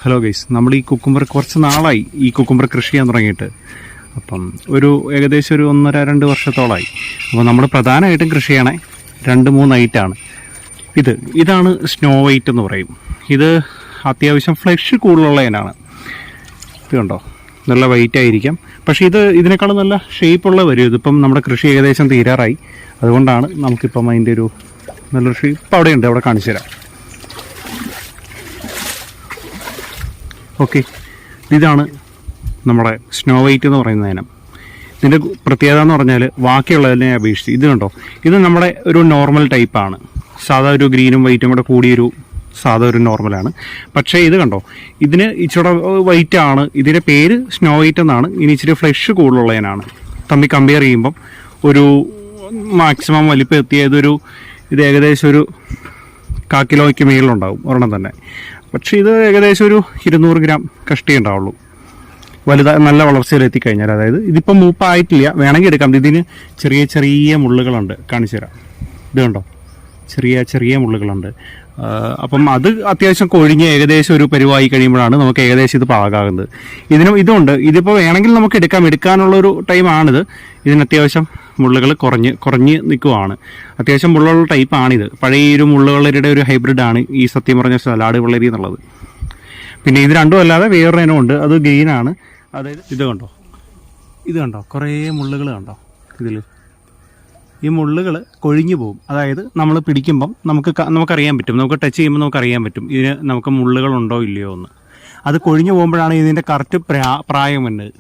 Hello guys, നമ്മൾ ഈ cucumber കുറച്ച് നാളായി ഈ കുക്കുംബർ കൃഷി ചെയ്യാൻ തുടങ്ങിയിട്ട്. അപ്പം ഏകദേശം ഒരു 1.5-2 വർഷത്തോളമായി. അപ്പോൾ നമ്മൾ പ്രധാനമായിട്ടും കൃഷി ചെയ്യണേ 2-3 ഐറ്റാണ്. ഇതാണ് സ്നോ വൈറ്റ് എന്ന് പറയും. ഇത് അത്യാവശ്യം ഫ്ലഷ് കൂടുതലുള്ള ഇനാണ്. ഇത് കണ്ടോ, നല്ല വൈറ്റ് ആയിരിക്കാം. പക്ഷേ ഇതിനേക്കാളും നല്ല ഷേപ്പുള്ള വരും. ഇതിപ്പം നമ്മുടെ കൃഷി ഏകദേശം തീരാറായി. അതുകൊണ്ടാണ് നമുക്കിപ്പം അതിൻ്റെ ഒരു നല്ലൊരു ഷേപ്പ് അവിടെയുണ്ട്, അവിടെ കാണിച്ചു തരാം. ഓക്കെ, ഇതാണ് നമ്മുടെ സ്നോ വൈറ്റ് എന്ന് പറയുന്ന ഇനം. ഇതിൻ്റെ പ്രത്യേകത എന്ന് പറഞ്ഞാൽ ബാക്കിയുള്ളതിനെ അപേക്ഷിച്ച് ഇത് കണ്ടോ, ഇത് നമ്മുടെ ഒരു നോർമൽ ടൈപ്പാണ്. സാധാ ഒരു ഗ്രീനും വൈറ്റും കൂടെ കൂടിയൊരു സാധാ ഒരു നോർമലാണ്. പക്ഷേ ഇത് കണ്ടോ, ഇതിന് ഇച്ചിരി വൈറ്റ് ആണ്. ഇതിൻ്റെ പേര് സ്നോ വൈറ്റ് എന്നാണ്. ഇനി ഇച്ചിരി ഫ്ലഷ് കൂടുതലുള്ളതിനാണ്. തമ്മിൽ കമ്പയർ ചെയ്യുമ്പം ഒരു മാക്സിമം വലിപ്പം എത്തിയ ഇത് ഏകദേശം ഒരു 1/4 കിലോയ്ക്ക് മേളിലുണ്ടാവും ഒരെണ്ണം തന്നെ. പക്ഷേ ഇത് ഏകദേശം ഒരു 200 ഗ്രാം കഷ്ടി ഉണ്ടാവുള്ളൂ. നല്ല വളർച്ചയിലെത്തിക്കഴിഞ്ഞാൽ, അതായത് ഇതിപ്പം മൂപ്പായിട്ടില്ല, വേണമെങ്കിൽ എടുക്കാം. ഇതിന് ചെറിയ ചെറിയ മുള്ളുകളുണ്ട്, കാണിച്ചു തരാം. ഇത് കണ്ടോ, ചെറിയ ചെറിയ മുള്ളുകളുണ്ട്. അപ്പം അത് അത്യാവശ്യം കൊഴിഞ്ഞ് ഏകദേശം ഒരു പരുവായി കഴിയുമ്പോഴാണ് നമുക്ക് ഏകദേശം ഇത് പാകാകുന്നത്. ഇതുണ്ട്. ഇതിപ്പോൾ വേണമെങ്കിൽ നമുക്ക് എടുക്കാനുള്ളൊരു ടൈമാണിത്. ഇതിന് അത്യാവശ്യം മുള്ളുകൾ കുറഞ്ഞ് നിൽക്കുവാണ്. അത്യാവശ്യം മുള്ളുള്ള ടൈപ്പാണിത്. പഴയ ഒരു മുള്ളുവളരിയുടെ ഒരു ഹൈബ്രിഡാണ് ഈ സത്യം പറഞ്ഞ സലാഡ് വെള്ളരി എന്നുള്ളത്. പിന്നെ ഇത് രണ്ടും അല്ലാതെ വേറൊരു ഇനമുണ്ട്, അത് ഗ്രീനാണ്. അതായത് ഇത് കണ്ടോ, കുറേ മുള്ളുകൾ കണ്ടോ ഇതിൽ. ഈ മുള്ളുകൾ കൊഴിഞ്ഞു പോകും. അതായത് നമ്മൾ പിടിക്കുമ്പം നമുക്കറിയാൻ പറ്റും, നമുക്ക് ടച്ച് ചെയ്യുമ്പോൾ നമുക്കറിയാൻ പറ്റും ഇതിന് നമുക്ക് മുള്ളുകളുണ്ടോ ഇല്ലയോ എന്ന്. അത് കൊഴിഞ്ഞു പോകുമ്പോഴാണ് ഇതിൻ്റെ കറക്റ്റ് പ്രായം വരുന്നത്.